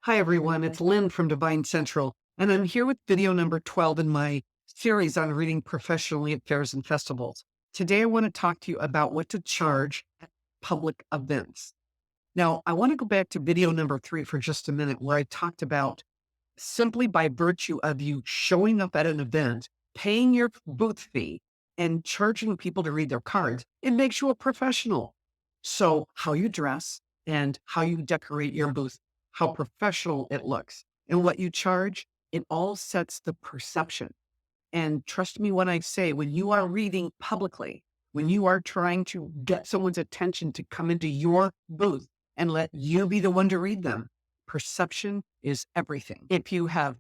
Hi, everyone. It's Lynn from Devine Central, and I'm here with video number 12 in my series on reading professionally at fairs and festivals. Today, I want to talk to you about what to charge at public events. Now, I want to go back to video number 3 for just a minute, where I talked about simply by virtue of you showing up at an event, paying your booth fee, and charging people to read their cards, it makes you a professional. So, how you dress and how you decorate your booth, how professional it looks, and what you charge, it all sets the perception. And trust me when I say, when you are reading publicly, when you are trying to get someone's attention to come into your booth and let you be the one to read them, perception is everything. If you have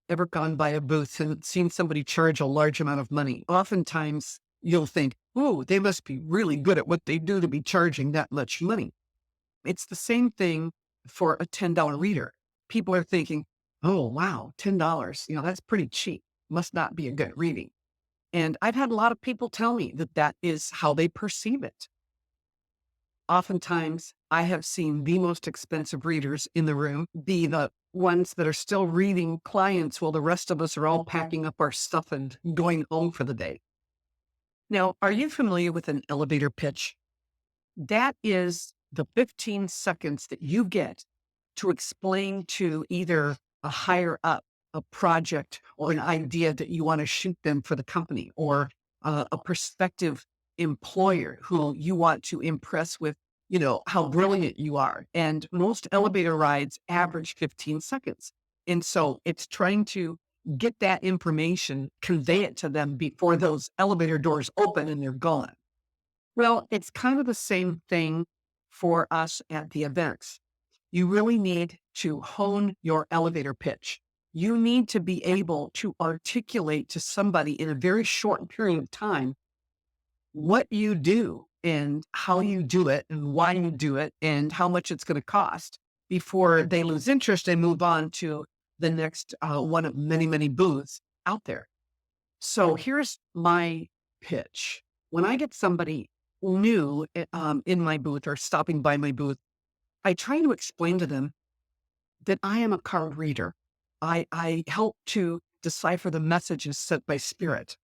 ever gone by a booth and seen somebody charge a large amount of money, oftentimes you'll think, oh, they must be really good at what they do to be charging that much money. It's the same thing for a $10 reader. People are thinking, oh, wow, $10, that's pretty cheap. Must not be a good reading. And I've had a lot of people tell me that that is how they perceive it. Oftentimes, I have seen the most expensive readers in the room be the ones that are still reading clients while the rest of us are all packing up our stuff and going home for the day. Now, are you familiar with an elevator pitch? That is the 15 seconds that you get to explain to either a higher up a project or an idea that you want to shoot them for the company, or a prospective employer who you want to impress with, how brilliant you are. And most elevator rides average 15 seconds. And so it's trying to get that information, convey it to them before those elevator doors open and they're gone. Well, it's kind of the same thing for us at the events. You really need to hone your elevator pitch. You need to be able to articulate to somebody in a very short period of time what you do and how you do it and why you do it and how much it's going to cost before they lose interest and move on to the next one of many, many booths out there. So here's my pitch. When I get somebody new in my booth or stopping by my booth, I try to explain to them that I am a card reader. I help to decipher the messages sent by spirit.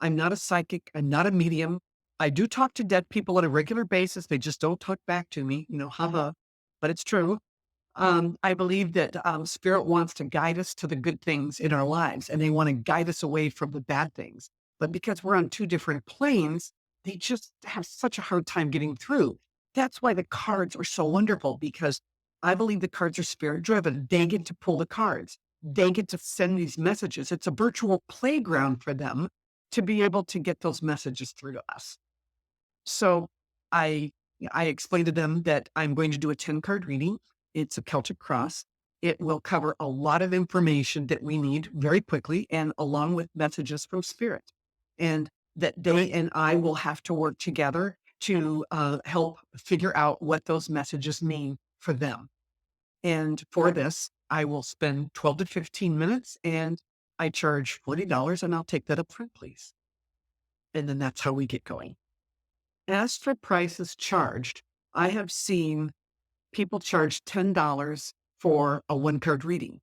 I'm not a psychic. I'm not a medium. I do talk to dead people on a regular basis. They just don't talk back to me, but it's true. I believe that spirit wants to guide us to the good things in our lives, and they want to guide us away from the bad things. But because we're on two different planes, they just have such a hard time getting through. That's why the cards are so wonderful, because I believe the cards are spirit driven. They get to pull the cards. They get to send these messages. It's a virtual playground for them to be able to get those messages through to us. So I explained to them that I'm going to do a 10-card reading. It's a Celtic cross. It will cover a lot of information that we need very quickly, and along with messages from spirit. And that they and I will have to work together to help figure out what those messages mean for them. And for this, I will spend 12 to 15 minutes, and I charge $40, and I'll take that up front, please. And then that's how we get going. As for prices charged, I have seen people charge $10 for a 1-card reading.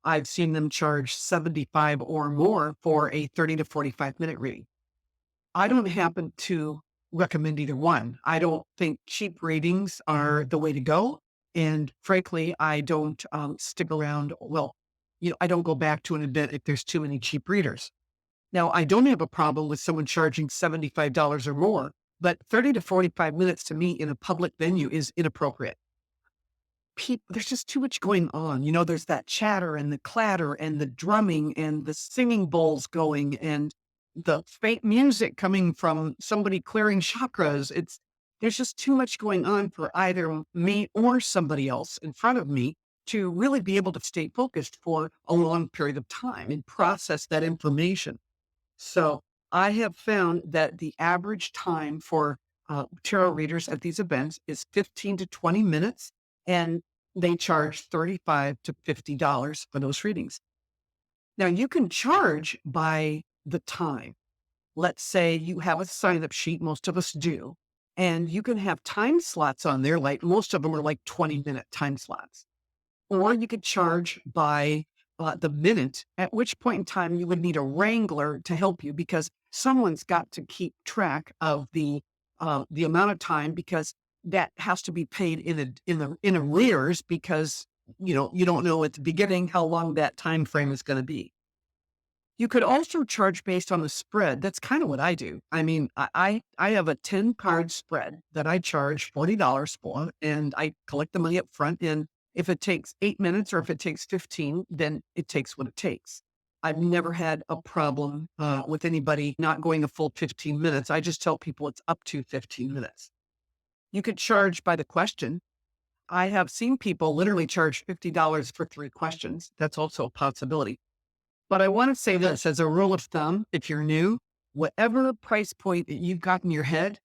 I've seen them charge $75 or more for a 30 to 45-minute reading. I don't happen to recommend either one. I don't think cheap readings are the way to go. And frankly, I don't stick around. Well, I don't go back to an event if there's too many cheap readers. Now, I don't have a problem with someone charging $75 or more, but 30 to 45 minutes to me in a public venue is inappropriate. There's just too much going on. There's that chatter and the clatter and the drumming and the singing bowls going and the faint music coming from somebody clearing chakras. There's just too much going on for either me or somebody else in front of me to really be able to stay focused for a long period of time and process that information. So I have found that the average time for tarot readers at these events is 15 to 20 minutes, and they charge $35 to $50 for those readings. Now, you can charge by the time. Let's say you have a sign-up sheet, most of us do, and you can have time slots on there, like most of them are like 20-minute time slots. Or you could charge by the minute, at which point in time you would need a wrangler to help you because someone's got to keep track of the amount of time because that has to be paid in arrears because you don't know at the beginning how long that time frame is going to be. You could also charge based on the spread. That's kind of what I do. I mean, I have a 10 card spread that I charge $40 for, and I collect the money up front. And if it takes 8 minutes or if it takes 15, then it takes what it takes. I've never had a problem with anybody not going a full 15 minutes. I just tell people it's up to 15 minutes. You could charge by the question. I have seen people literally charge $50 for 3 questions. That's also a possibility. But I want to say this as a rule of thumb, if you're new, whatever price point that you've got in your head,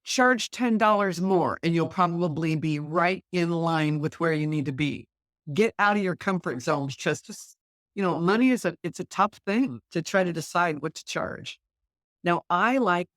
charge $10 more and you'll probably be right in line with where you need to be. Get out of your comfort zone because just, money it's a tough thing to try to decide what to charge. Now, I like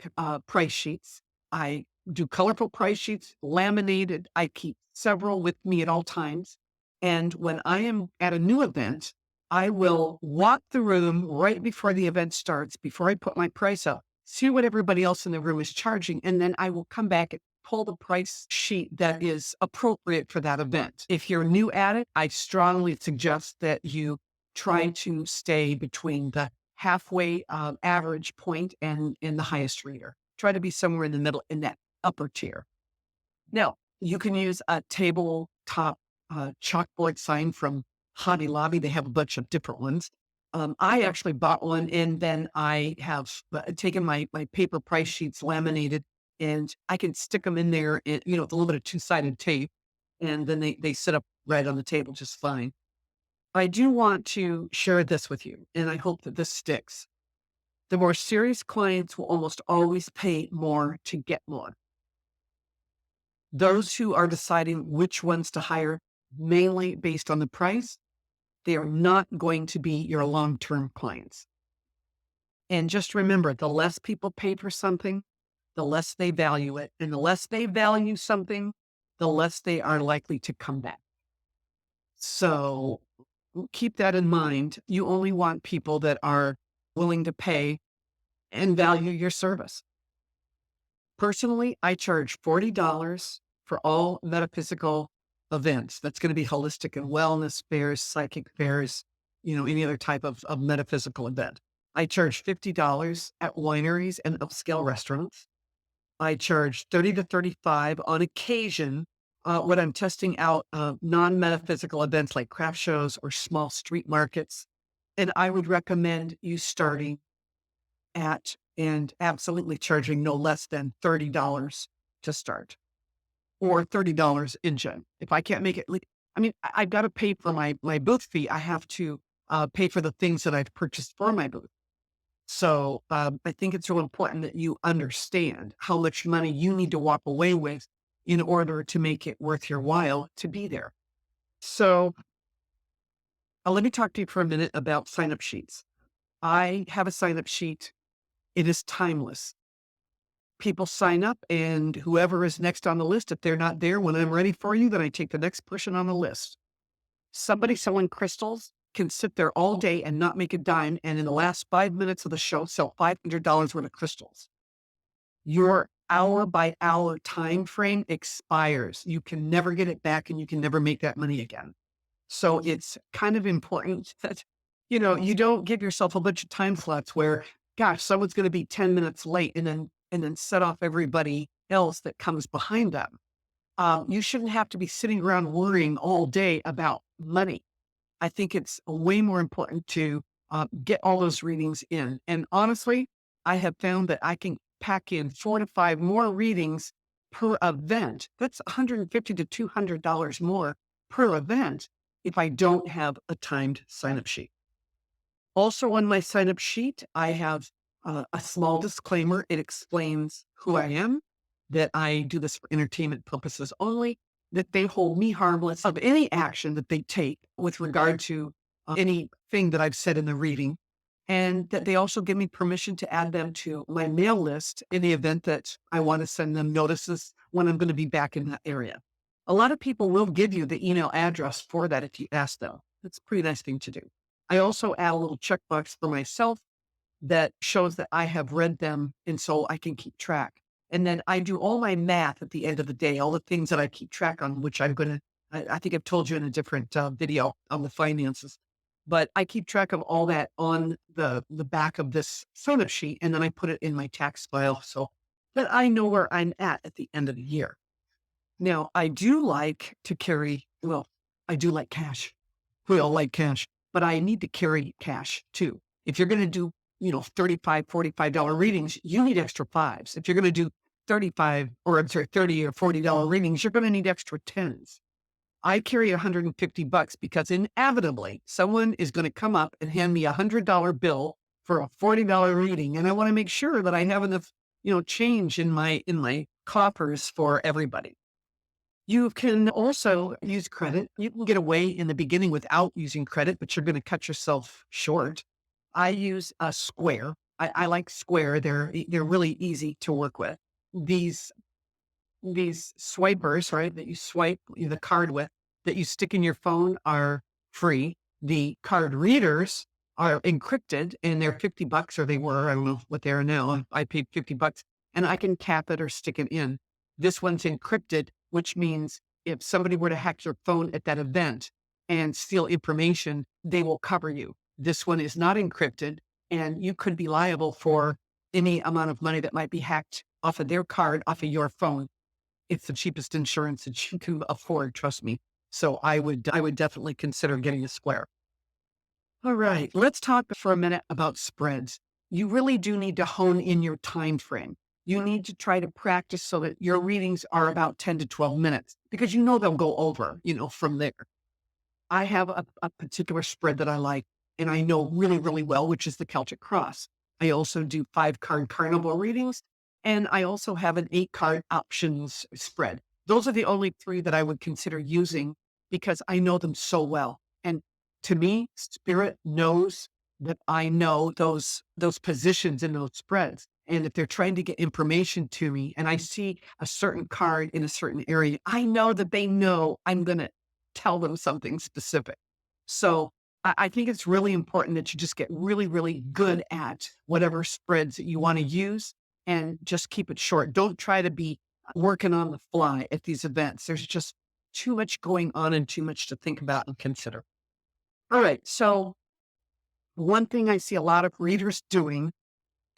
price sheets. I do colorful price sheets, laminated. I keep several with me at all times. And when I am at a new event, I will walk the room right before the event starts, before I put my price up, see what everybody else in the room is charging, and then I will come back and pull the price sheet that is appropriate for that event. If you're new at it, I strongly suggest that you try to stay between the halfway average point and in the highest reader. Try to be somewhere in the middle in that upper tier. Now, you can use a tabletop chalkboard sign from Hobby Lobby. They have a bunch of different ones. I actually bought one and then I have taken my paper price sheets laminated and I can stick them in there, with a little bit of two-sided tape. And then they sit up right on the table just fine. I do want to share this with you, and I hope that this sticks. The more serious clients will almost always pay more to get more. Those who are deciding which ones to hire mainly based on the price, they are not going to be your long-term clients. And just remember, the less people pay for something, the less they value it. And the less they value something, the less they are likely to come back. So keep that in mind. You only want people that are willing to pay and value your service. Personally, I charge $40 for all metaphysical events. That's going to be holistic and wellness fairs, psychic fairs, any other type of metaphysical event. I charge $50 at wineries and upscale restaurants. I charge $30 to $35 on occasion when I'm testing out non-metaphysical events like craft shows or small street markets. And I would recommend you starting at and absolutely charging no less than $30 to start, or $30 in gen. If I can't make it, I've got to pay for my booth fee. I have to pay for the things that I've purchased for my booth. So I think it's real important that you understand how much money you need to walk away with in order to make it worth your while to be there. So let me talk to you for a minute about sign-up sheets. I have a sign-up sheet. It is timeless. People sign up and whoever is next on the list, if they're not there when I'm ready for you, then I take the next person on the list. Somebody selling crystals can sit there all day and not make a dime. And in the last 5 minutes of the show, sell $500 worth of crystals. Your hour by hour time frame expires. You can never get it back and you can never make that money again. So it's kind of important that, you don't give yourself a bunch of time slots where, gosh, someone's going to be 10 minutes late and then set off everybody else that comes behind them. You shouldn't have to be sitting around worrying all day about money. I think it's way more important to get all those readings in. And honestly, I have found that I can pack in 4 to 5 more readings per event. That's $150 to $200 more per event if I don't have a timed sign-up sheet. Also on my sign-up sheet, I have a small disclaimer. It explains who I am, that I do this for entertainment purposes only, that they hold me harmless of any action that they take with regard to anything that I've said in the reading, and that they also give me permission to add them to my mail list in the event that I want to send them notices when I'm going to be back in that area. A lot of people will give you the email address for that if you ask them. That's a pretty nice thing to do. I also add a little checkbox for myself that shows that I have read them and so I can keep track. And then I do all my math at the end of the day, all the things that I keep track on, which I think I've told you in a different video on the finances, but I keep track of all that on the back of this photo sheet. And then I put it in my tax file so that I know where I'm at the end of the year. Now, I do like to carry, well, I do like cash. We all like cash, but I need to carry cash too. If you're going to do, $35, $45 readings, you need extra fives. If you're going to do 30 or $40 readings, you're going to need extra tens. I carry $150 because inevitably someone is going to come up and hand me $100 bill for a $40 reading. And I want to make sure that I have enough, change in my coffers for everybody. You can also use credit. You can get away in the beginning without using credit, but you're going to cut yourself short. I use a Square. I like Square. They're really easy to work with. These swipers, right, that you swipe the card with, that you stick in your phone are free. The card readers are encrypted and they're $50 or they were. I don't know what they are now. I paid $50 and I can cap it or stick it in. This one's encrypted, which means if somebody were to hack your phone at that event and steal information, they will cover you. This one is not encrypted and you could be liable for any amount of money that might be hacked off of their card, off of your phone. It's the cheapest insurance that you can afford, trust me. So I would definitely consider getting a Square. All right, let's talk for a minute about spreads. You really do need to hone in your time frame. You need to try to practice so that your readings are about 10 to 12 minutes because they'll go over, from there. I have a particular spread that I like and I know really, really well, which is the Celtic Cross. I also do 5-card carnival readings and I also have an 8-card options spread. Those are the only 3 that I would consider using because I know them so well. And to me, Spirit knows that I know those positions in those spreads. And if they're trying to get information to me and I see a certain card in a certain area, I know that they know I'm going to tell them something specific. So I think it's really important that you just get really, really good at whatever spreads that you want to use and just keep it short. Don't try to be working on the fly at these events. There's just too much going on and too much to think about and consider. All right. So one thing I see a lot of readers doing,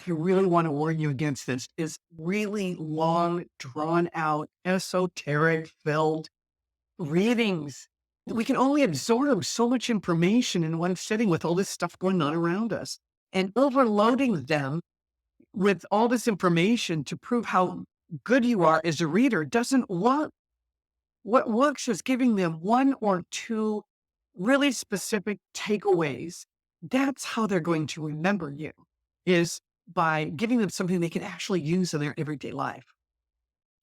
I really want to warn you against this, is really long, drawn out, esoteric filled readings. We can only absorb so much information in one sitting with all this stuff going on around us, and overloading them with all this information to prove how good you are as a reader doesn't work. What works is giving them 1 or 2 really specific takeaways. That's how they're going to remember you, is by giving them something they can actually use in their everyday life.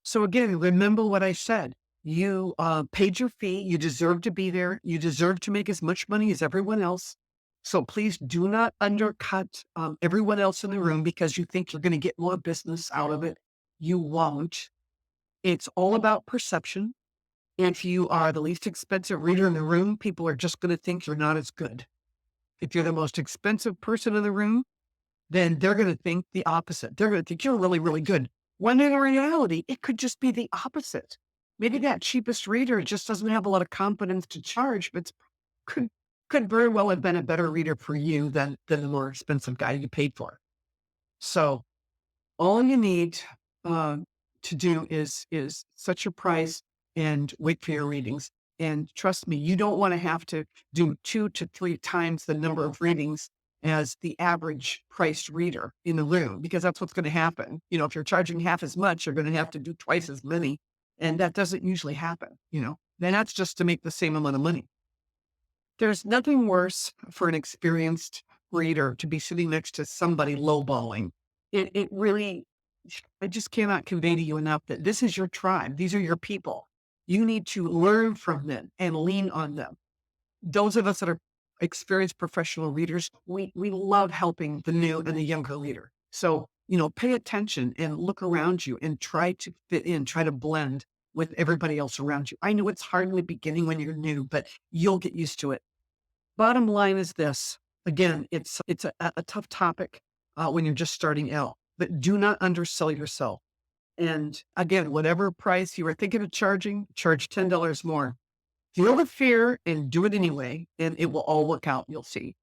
So again, remember what I said. You paid your fee. You deserve to be there. You deserve to make as much money as everyone else. So please do not undercut everyone else in the room because you think you're going to get more business out of it. You won't. It's all about perception. And if you are the least expensive reader in the room, people are just going to think you're not as good. If you're the most expensive person in the room, then they're going to think the opposite. They're going to think you're really, really good. When in reality, it could just be the opposite. Maybe that cheapest reader just doesn't have a lot of confidence to charge, but could very well have been a better reader for you than the more expensive guy you paid for. So all you need to do is set your price and wait for your readings. And trust me, you don't want to have to do 2 to 3 times the number of readings as the average priced reader in the room, because that's what's going to happen. If you're charging half as much, you're going to have to do twice as many. And that doesn't usually happen, then that's just to make the same amount of money. There's nothing worse for an experienced reader to be sitting next to somebody lowballing. It really, I just cannot convey to you enough that this is your tribe. These are your people. You need to learn from them and lean on them. Those of us that are experienced professional readers, we love helping the new and the younger reader. So, pay attention and look around you and try to fit in, try to blend with everybody else around you. I know it's hard in the beginning when you're new, but you'll get used to it. Bottom line is this. Again, it's a tough topic when you're just starting out, but do not undersell yourself. And again, whatever price you are thinking of charging, charge $10 more. Feel the fear and do it anyway, and it will all work out. You'll see.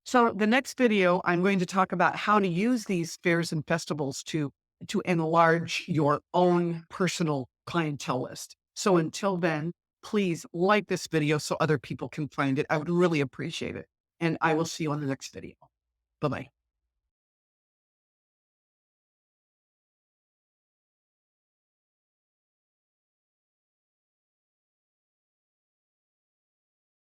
So the next video, I'm going to talk about how to use these fairs and festivals to enlarge your own personal clientele list. So until then, please like this video so other people can find it. I would really appreciate it. And I will see you on the next video. Bye-bye.